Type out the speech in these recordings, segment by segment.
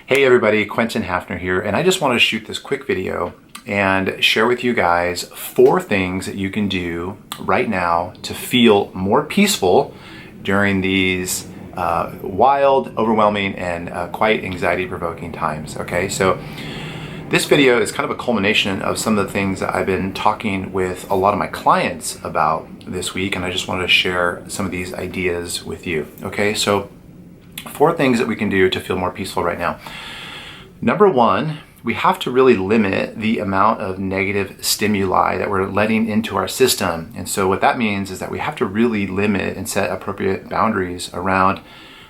Hey everybody, Quentin Hafner here, and I just want to shoot this quick video and share with you guys 4 things that you can do right now to feel more peaceful during these wild, overwhelming, and quite anxiety-provoking times. Okay, so this video is kind of a culmination of some of the things that I've been talking with a lot of my clients about this week, and I just wanted to share some of these ideas with you. Okay, so 4 things that we can do to feel more peaceful right now. Number 1, we have to really limit the amount of negative stimuli that we're letting into our system. And so what that means is that we have to really limit and set appropriate boundaries around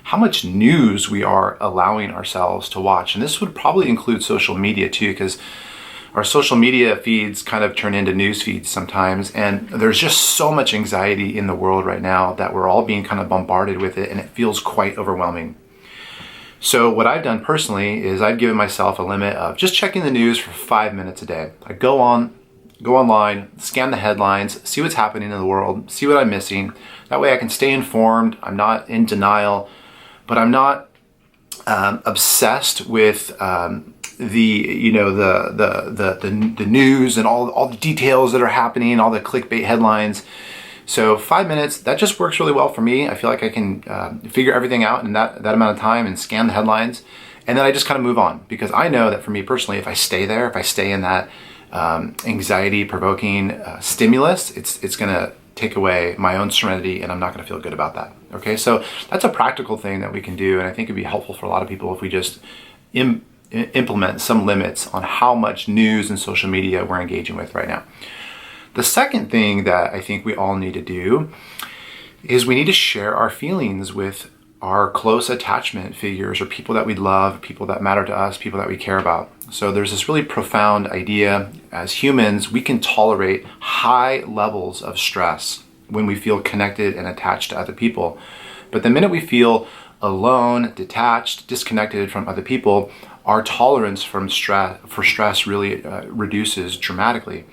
how much news we are allowing ourselves to watch. And this would probably include social media too, because our social media feeds kind of turn into news feeds sometimes, and there's just so much anxiety in the world right now that we're all being kind of bombarded with it, and it feels quite overwhelming. So what I've done personally is I've given myself a limit of just checking the news for 5 minutes a day. I go online, scan the headlines, see what's happening in the world, see what I'm missing. That way I can stay informed. I'm not in denial, but I'm not obsessed with the news and all the details that are happening, all the clickbait headlines. So 5 minutes, that just works really well for me. I feel like I can figure everything out in that amount of time and scan the headlines. And then I just kind of move on, because I know that for me personally, if I stay there, if I stay in that anxiety-provoking stimulus, it's going to take away my own serenity, and I'm not going to feel good about that. Okay, so that's a practical thing that we can do, and I think it'd be helpful for a lot of people if we just implement some limits on how much news and social media we're engaging with right now. The second thing that I think we all need to do is we need to share our feelings with our close attachment figures, or people that we love, people that matter to us, people that we care about. So there's this really profound idea: as humans, we can tolerate high levels of stress when we feel connected and attached to other people. But the minute we feel alone, detached, disconnected from other people, our tolerance for stress really reduces dramatically.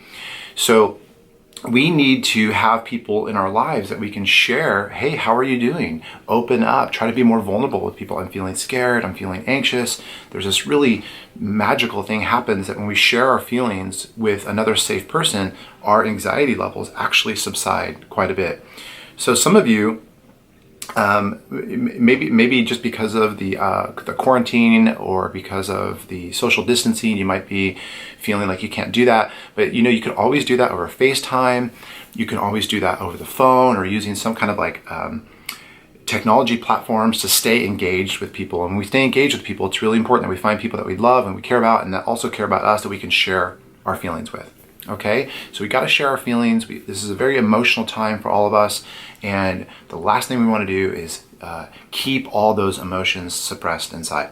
So we need to have people in our lives that we can share, hey, how are you doing? Open up, try to be more vulnerable with people. I'm feeling scared, I'm feeling anxious. There's this really magical thing happens that when we share our feelings with another safe person, our anxiety levels actually subside quite a bit. So some of you, maybe just because of the quarantine or because of the social distancing, you might be feeling like you can't do that. But you could always do that over FaceTime. You can always do that over the phone, or using some kind of technology platforms to stay engaged with people. And when we stay engaged with people, it's really important that we find people that we love and we care about, and that also care about us, that we can share our feelings with. Okay, so we got to share our feelings. This is a very emotional time for all of us, and the last thing we want to do is keep all those emotions suppressed inside.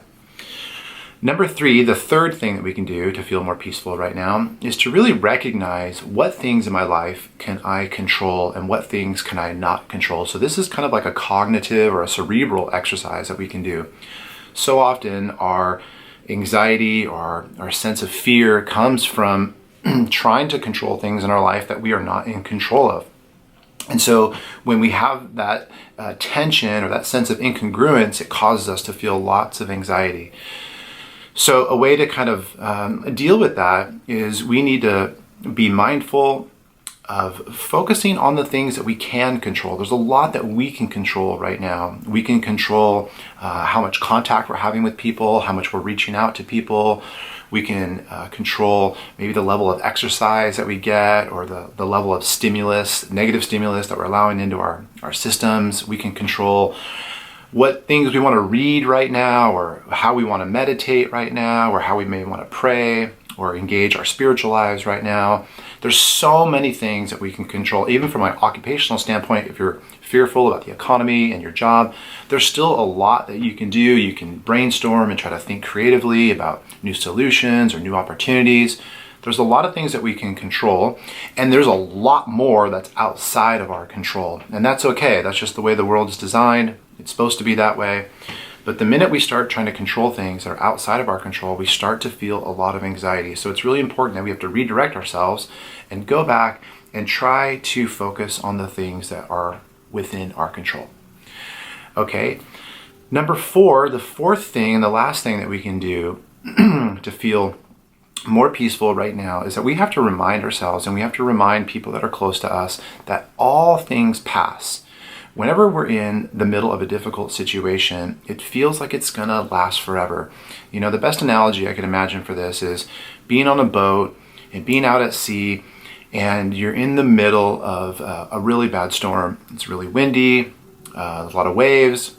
Number 3, the third thing that we can do to feel more peaceful right now is to really recognize what things in my life can I control and what things can I not control. So this is kind of like a cognitive or a cerebral exercise that we can do. So often our anxiety or our sense of fear comes from trying to control things in our life that we are not in control of. And so when we have that tension or that sense of incongruence, it causes us to feel lots of anxiety. So a way to kind of deal with that is we need to be mindful of focusing on the things that we can control. There's a lot that we can control right now. We can control how much contact we're having with people, how much we're reaching out to people. We can control maybe the level of exercise that we get, or the level of stimulus, negative stimulus that we're allowing into our systems. We can control what things we want to read right now, or how we want to meditate right now, or how we may want to pray or engage our spiritual lives right now. There's so many things that we can control. Even from an occupational standpoint, if you're fearful about the economy and your job, there's still a lot that you can do. You can brainstorm and try to think creatively about new solutions or new opportunities. There's a lot of things that we can control, and there's a lot more that's outside of our control. And that's okay. That's just the way the world is designed. It's supposed to be that way. But the minute we start trying to control things that are outside of our control, we start to feel a lot of anxiety. So it's really important that we have to redirect ourselves and go back and try to focus on the things that are within our control. Okay, Number 4, the fourth thing and the last thing that we can do to feel more peaceful right now is that we have to remind ourselves, and we have to remind people that are close to us, that all things pass. Whenever we're in the middle of a difficult situation, it feels like it's gonna last forever. You know, the best analogy I can imagine for this is being on a boat and being out at sea, and you're in the middle of a really bad storm. It's really windy, a lot of waves,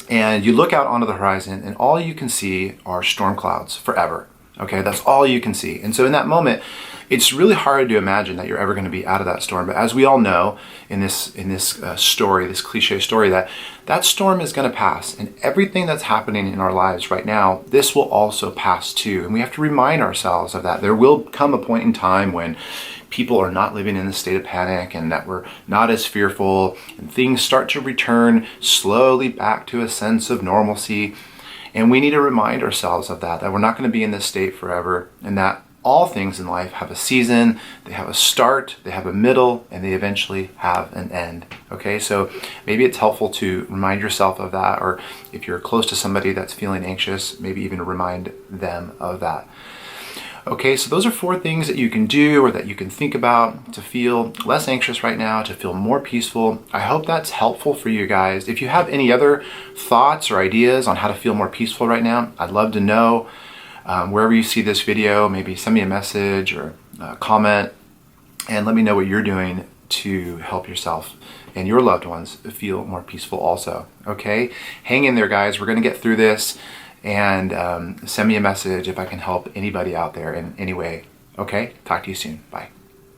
and you look out onto the horizon and all you can see are storm clouds forever. Okay, that's all you can see. And so in that moment, it's really hard to imagine that you're ever going to be out of that storm. But as we all know in this story, this cliche story, that storm is going to pass. And everything that's happening in our lives right now, this will also pass too. And we have to remind ourselves of that. There will come a point in time when people are not living in a state of panic and that we're not as fearful, and things start to return slowly back to a sense of normalcy. And we need to remind ourselves of that we're not going to be in this state forever, and that all things in life have a season, they have a start, they have a middle, and they eventually have an end. Okay, so maybe it's helpful to remind yourself of that, or if you're close to somebody that's feeling anxious, maybe even remind them of that. Okay, so those are 4 things that you can do or that you can think about to feel less anxious right now, to feel more peaceful. I hope that's helpful for you guys. If you have any other thoughts or ideas on how to feel more peaceful right now, I'd love to know. Wherever you see this video, maybe send me a message or comment and let me know what you're doing to help yourself and your loved ones feel more peaceful also. Okay, hang in there, guys. We're going to get through this. And send me a message if I can help anybody out there in any way. Okay, talk to you soon. Bye.